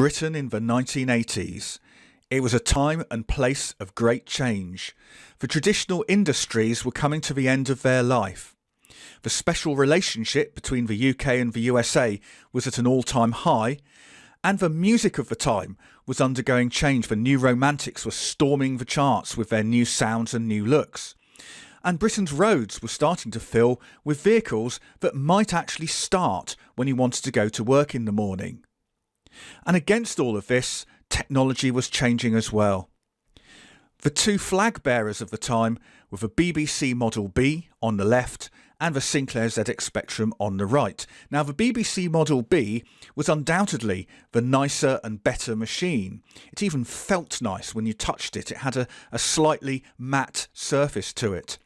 Britain in the 1980s. It was a time and place of great change. The traditional industries were coming to the end of their life. The special relationship between the UK and the USA was at an all-time high, and the music of the time was undergoing change. The new romantics were storming the charts with their new sounds and new looks. And Britain's roads were starting to fill with vehicles that might actually start when you wanted to go to work in the morning. And against all of this, technology was changing as well. The two flag bearers of the time were the BBC Model B on the left and the Sinclair ZX Spectrum on the right. Now, the BBC Model B was undoubtedly the nicer and better machine. It even felt nice when you touched it. It had a slightly matte surface to it.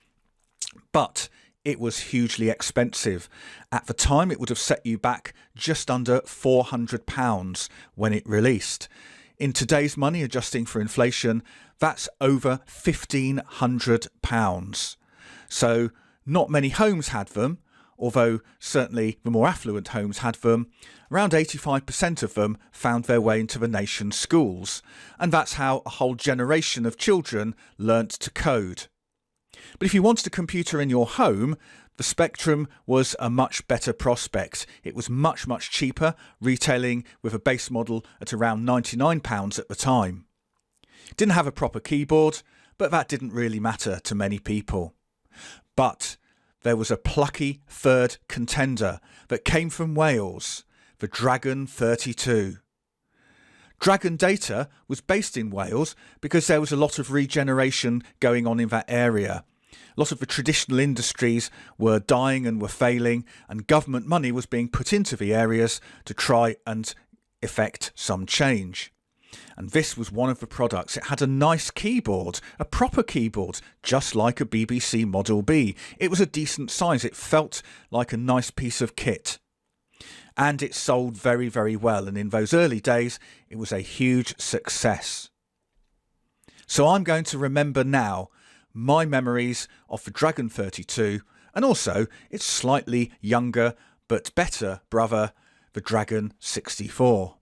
But it was hugely expensive. At the time, it would have set you back just under £400 when it released. In today's money, adjusting for inflation, that's over £1,500. So not many homes had them, although certainly the more affluent homes had them. Around 85% of them found their way into the nation's schools. And that's how a whole generation of children learnt to code. But if you wanted a computer in your home, the Spectrum was a much better prospect. It was much, much cheaper, retailing with a base model at around £99 at the time. It didn't have a proper keyboard, but that didn't really matter to many people. But there was a plucky third contender that came from Wales, the Dragon 32. Dragon Data was based in Wales because there was a lot of regeneration going on in that area. A lot of the traditional industries were dying and were failing, and government money was being put into the areas to try and effect some change. And this was one of the products. It had a nice keyboard, a proper keyboard, just like a BBC Model B. It was a decent size. It felt like a nice piece of kit. And it sold very, very well. And in those early days, it was a huge success. So I'm going to remember now my memories of the Dragon 32 and also its slightly younger but better brother, the Dragon 64.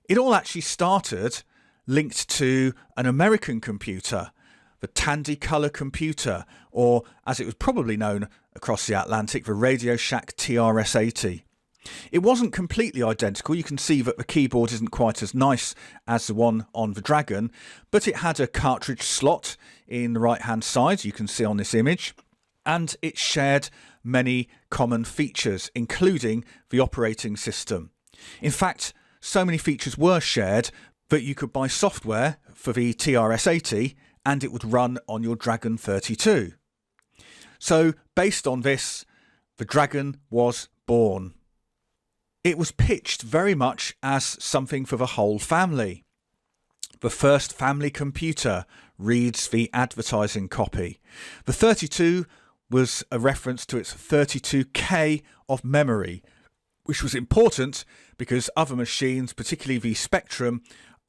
It all actually started linked to an American computer, the Tandy Color computer, or as it was probably known across the Atlantic, the Radio Shack TRS-80. It wasn't completely identical. You can see that the keyboard isn't quite as nice as the one on the Dragon, but it had a cartridge slot in the right hand side, you can see on this image, and it shared many common features, including the operating system. In fact, so many features were shared that you could buy software for the TRS-80 and it would run on your Dragon 32. So based on this, the Dragon was born. It was pitched very much as something for the whole family. The first family computer reads the advertising copy. The 32 was a reference to its 32K of memory, which was important because other machines, particularly the Spectrum,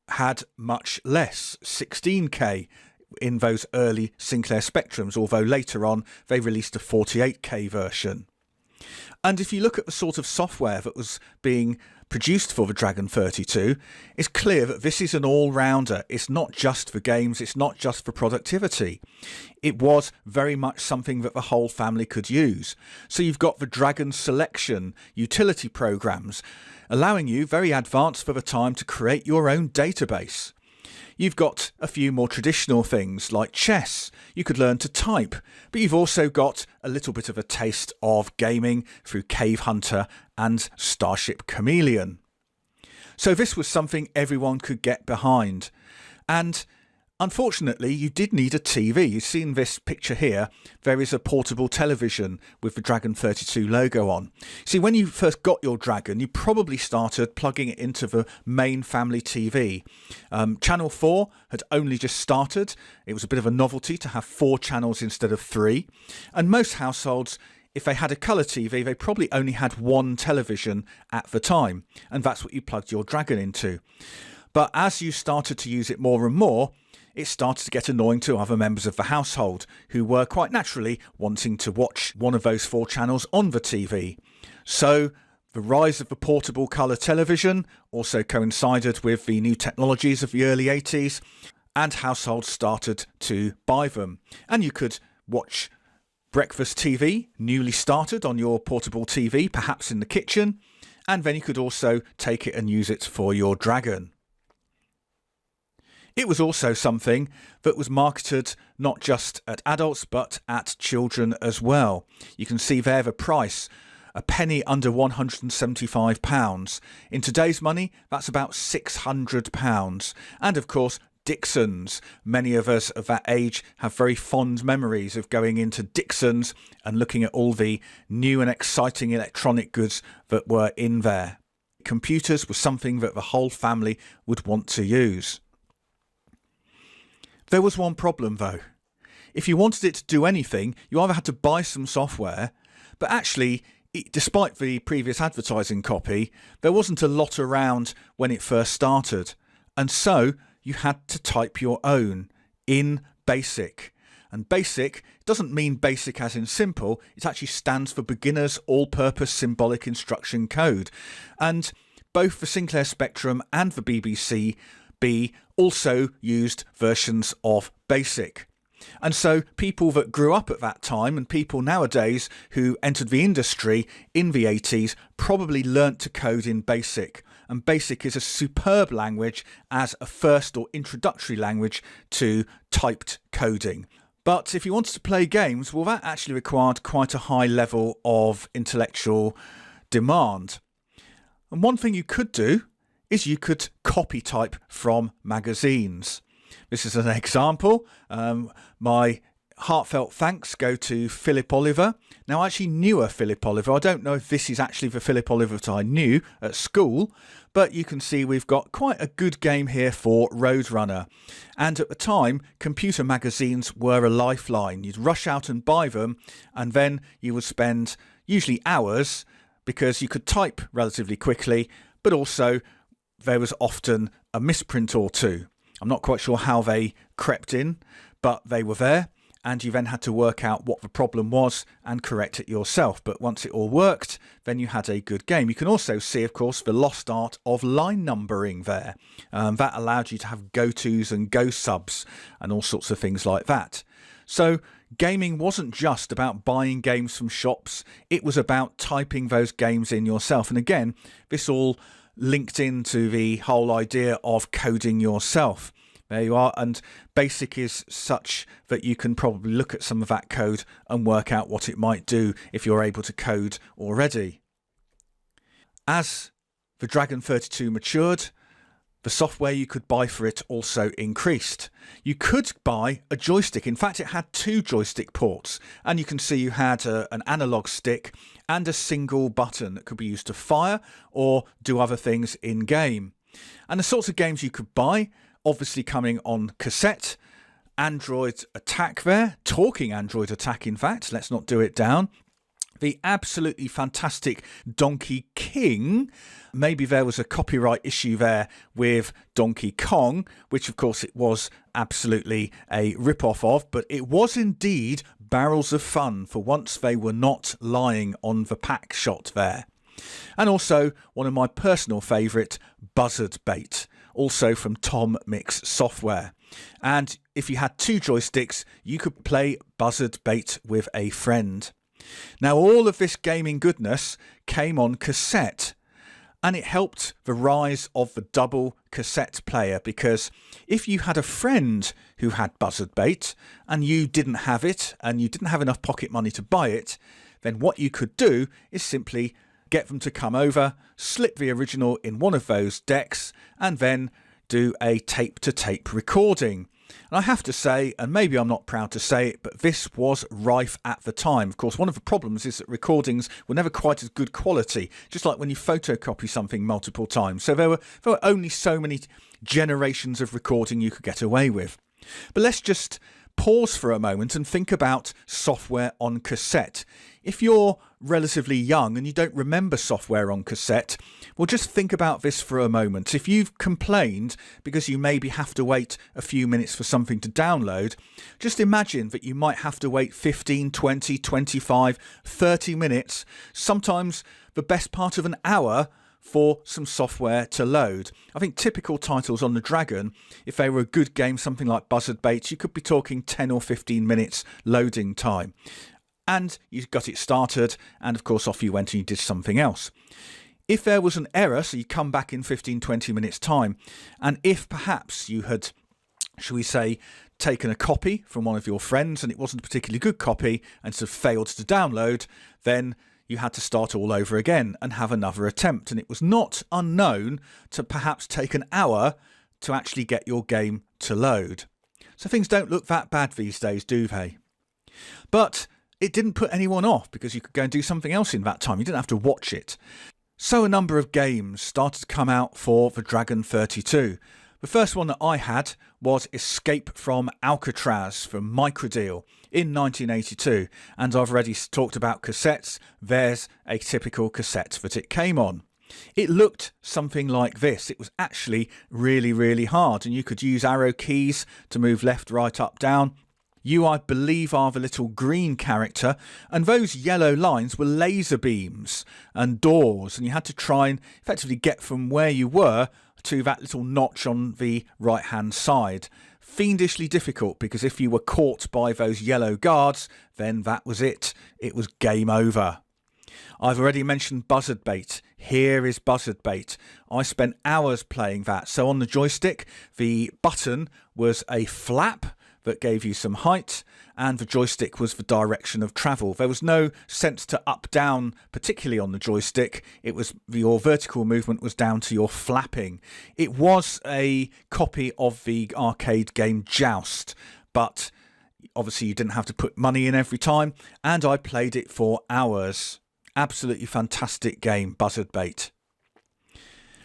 had much less, 16K in those early Sinclair Spectrums, although later on they released a 48K version. And if you look at the sort of software that was being produced for the Dragon 32, it's clear that this is an all-rounder. It's not just for games, it's not just for productivity. It was very much something that the whole family could use. So you've got the Dragon Selection utility programs, allowing you, very advanced for the time, to create your own database. You've got a few more traditional things like chess. You could learn to type, but you've also got a little bit of a taste of gaming through Cave Hunter and Starship Chameleon. So this was something everyone could get behind. And unfortunately, you did need a TV. You've seen this picture here. There is a portable television with the Dragon 32 logo on. See, when you first got your Dragon, you probably started plugging it into the main family TV. Channel 4 had only just started. It was a bit of a novelty to have 4 channels instead of 3. And most households, if they had a colour TV, they probably only had one television at the time. And that's what you plugged your Dragon into. But as you started to use it more and more, it started to get annoying to other members of the household who were quite naturally wanting to watch one of those 4 channels on the TV. So The rise of the portable colour television also coincided with the new technologies of the early 80s, and households started to buy them. And you could watch breakfast TV, newly started on your portable TV, perhaps in the kitchen, and then you could also take it and use it for your Dragon. It was also something that was marketed not just at adults but at children as well. You can see there the price, a penny under £175. In today's money, that's about £600. And of course, Dixons. Many of us of that age have very fond memories of going into Dixons and looking at all the new and exciting electronic goods that were in there. Computers were something that the whole family would want to use. There was one problem though. If you wanted it to do anything, you either had to buy some software, but actually, despite the previous advertising copy, there wasn't a lot around when it first started. And so you had to type your own in BASIC. And BASIC doesn't mean basic as in simple, it actually stands for Beginner's All-Purpose Symbolic Instruction Code. And both the Sinclair Spectrum and the BBC B also used versions of BASIC. And so people that grew up at that time and people nowadays who entered the industry in the 80s probably learnt to code in BASIC. And BASIC is a superb language as a first or introductory language to typed coding. But if you wanted to play games, well, that actually required quite a high level of intellectual demand. And one thing you could do is you could copy type from magazines. This is an example. My heartfelt thanks go to Philip Oliver. Now, I actually knew a Philip Oliver. I don't know if this is actually the Philip Oliver that I knew at school, but you can see we've got quite a good game here for Roadrunner. And at the time, computer magazines were a lifeline. You'd rush out and buy them, and then you would spend usually hours because you could type relatively quickly, but also there was often a misprint or two. I'm not quite sure how they crept in, but they were there, and you then had to work out what the problem was and correct it yourself. But once it all worked, then you had a good game. You can also see, of course, the lost art of line numbering there. That allowed you to have go-tos and go-subs and all sorts of things like that. So gaming wasn't just about buying games from shops, it was about typing those games in yourself. And again, this all linked into the whole idea of coding yourself. There you are, and BASIC is such that you can probably look at some of that code and work out what it might do if you're able to code already. As the Dragon 32 matured, the software you could buy for it also increased. You could buy a joystick. In fact, it had 2 joystick ports, and you can see you had an analog stick and a single button that could be used to fire or do other things in game. And the sorts of games you could buy, obviously coming on cassette, Android Attack there, talking Android Attack in fact, let's not do it down. The absolutely fantastic Donkey King. Maybe there was a copyright issue there with Donkey Kong, which of course it was absolutely a rip-off of, but it was indeed barrels of fun. For once they were not lying on the pack shot there. And also one of my personal favourite, Buzzard Bait, also from Tom Mix Software. And if you had 2 joysticks, you could play Buzzard Bait with a friend. Now, all of this gaming goodness came on cassette, and it helped the rise of the double cassette player, because if you had a friend who had Buzzard Bait and you didn't have it and you didn't have enough pocket money to buy it, then what you could do is simply get them to come over, slip the original in one of those decks, and then do a tape-to-tape recording. And I have to say, and maybe I'm not proud to say it, but this was rife at the time. Of course, one of the problems is that recordings were never quite as good quality, just like when you photocopy something multiple times. So there were only so many generations of recording you could get away with. But let's just pause for a moment and think about software on cassette. If you're relatively young and you don't remember software on cassette, well, just think about this for a moment. If you've complained because you maybe have to wait a few minutes for something to download, just imagine that you might have to wait 15, 20, 25, 30 minutes, sometimes the best part of an hour for some software to load. I think typical titles on the Dragon, if they were a good game, something like Buzzard Baits, you could be talking 10 or 15 minutes loading time. And you got it started, and of course off you went and you did something else. If there was an error, so you come back in 15, 20 minutes time, and if perhaps you had, shall we say, taken a copy from one of your friends and it wasn't a particularly good copy and sort of failed to download, then you had to start all over again and have another attempt. And it was not unknown to perhaps take an hour to actually get your game to load. So things don't look that bad these days, do they? But it didn't put anyone off because you could go and do something else in that time. You didn't have to watch it. So a number of games started to come out for the Dragon 32. The first one that I had was Escape from Alcatraz from Microdeal in 1982. And I've already talked about cassettes. There's a typical cassette that it came on. It looked something like this. It was actually really, really hard. And you could use arrow keys to move left, right, up, down. You, I believe, are the little green character, and those yellow lines were laser beams and doors, and you had to try and effectively get from where you were to that little notch on the right hand side. Fiendishly difficult, because if you were caught by those yellow guards, then that was it. It was game over. I've already mentioned Buzzard Bait. Here is Buzzard Bait. I spent hours playing that. So on the joystick, the button was a flap that gave you some height, and the joystick was the direction of travel. There was no sense to up down, particularly on the joystick. It was your vertical movement was down to your flapping. It was a copy of the arcade game Joust, but obviously you didn't have to put money in every time, and I played it for hours. Absolutely fantastic game, Buzzard Bait.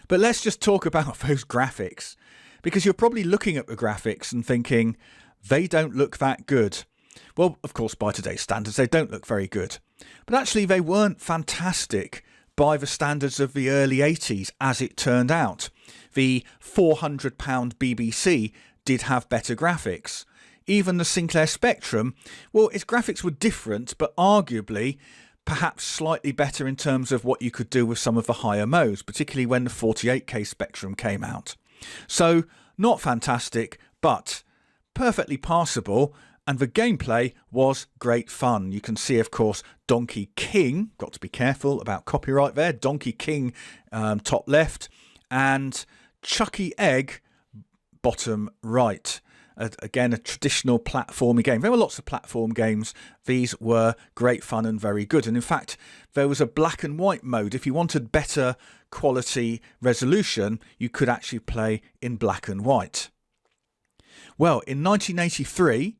But let's just talk about those graphics, because you're probably looking at the graphics and thinking, they don't look that good. Well, of course, by today's standards, they don't look very good. But actually, they weren't fantastic by the standards of the early 80s, as it turned out. The £400 BBC did have better graphics. Even the Sinclair Spectrum, well, its graphics were different, but arguably perhaps slightly better in terms of what you could do with some of the higher modes, particularly when the 48K Spectrum came out. So, not fantastic, but perfectly passable, and the gameplay was great fun. You can see, of course, Donkey King, got to be careful about copyright there, Donkey King top left, and Chucky Egg bottom right. Again, a traditional platforming game. There were lots of platform games. These were great fun and very good. And in fact, there was a black and white mode. If you wanted better quality resolution, you could actually play in black and white. Well, in 1983,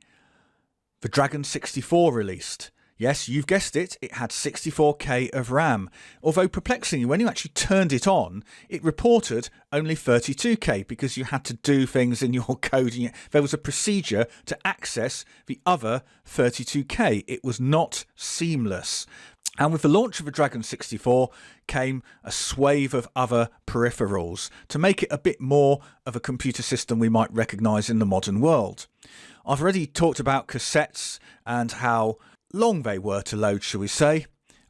the Dragon 64 released. Yes, you've guessed it, it had 64K of RAM. Although perplexingly, when you actually turned it on, it reported only 32K because you had to do things in your code. There was a procedure to access the other 32K. It was not seamless. And with the launch of the Dragon 64 came a swathe of other peripherals to make it a bit more of a computer system we might recognise in the modern world. I've already talked about cassettes and how long they were to load, shall we say.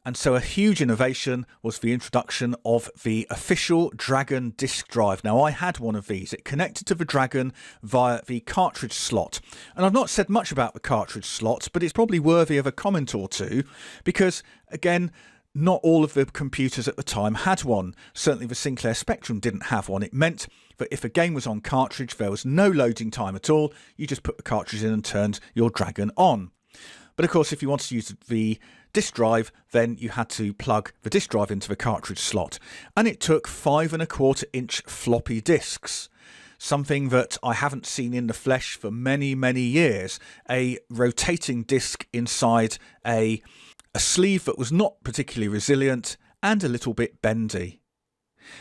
And so a huge innovation was the introduction of the official Dragon disk drive. Now, I had one of these. It connected to the Dragon via the cartridge slot. And I've not said much about the cartridge slot, but it's probably worthy of a comment or two because, again, not all of the computers at the time had one. Certainly the Sinclair Spectrum didn't have one. It meant that if a game was on cartridge, there was no loading time at all. You just put the cartridge in and turned your Dragon on. But of course, if you wanted to use the disk drive, then you had to plug the disk drive into the cartridge slot. And it took 5¼ inch floppy disks. Something that I haven't seen in the flesh for many, many years. A rotating disc inside a sleeve that was not particularly resilient and a little bit bendy.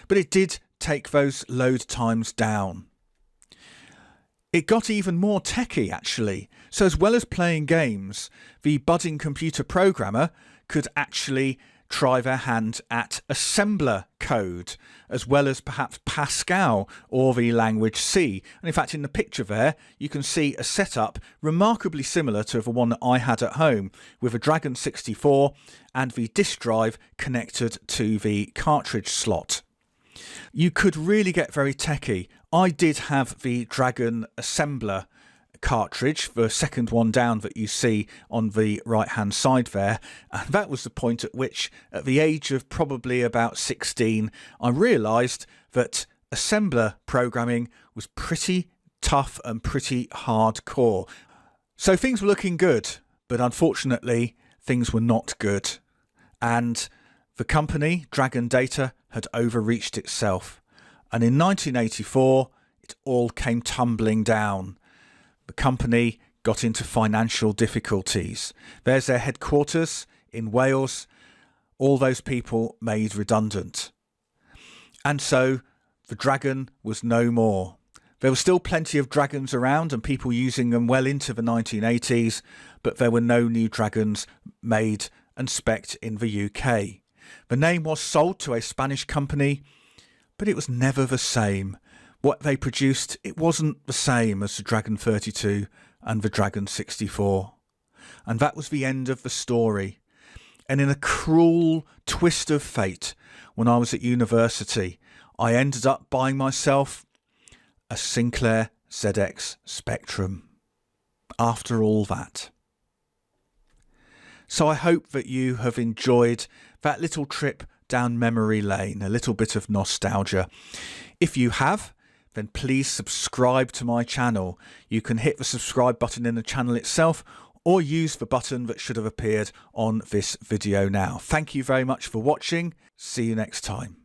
But it did take those load times down. It got even more techy, actually. So as well as playing games, the budding computer programmer could actually try their hand at assembler code, as well as perhaps Pascal or the language C. And in fact, in the picture there, you can see a setup remarkably similar to the one that I had at home, with a Dragon 64 and the disk drive connected to the cartridge slot. You could really get very techie. I did have the Dragon assembler cartridge, the second one down that you see on the right hand side there, and that was the point at which, at the age of probably about 16, I realised that assembler programming was pretty tough and pretty hardcore. So things were looking good, but unfortunately things were not good, and the company Dragon Data had overreached itself, and in 1984 it all came tumbling down. The company got into financial difficulties. There's their headquarters in Wales. All those people made redundant. And so the Dragon was no more. There were still plenty of Dragons around and people using them well into the 1980s, but there were no new Dragons made and spec'd in the UK. The name was sold to a Spanish company, but it was never the same. What they produced, it wasn't the same as the Dragon 32 and the Dragon 64. And that was the end of the story. And in a cruel twist of fate, when I was at university, I ended up buying myself a Sinclair ZX Spectrum. After all that. So I hope that you have enjoyed that little trip down memory lane, a little bit of nostalgia. If you have, then please subscribe to my channel. You can hit the subscribe button in the channel itself or use the button that should have appeared on this video now. Thank you very much for watching. See you next time.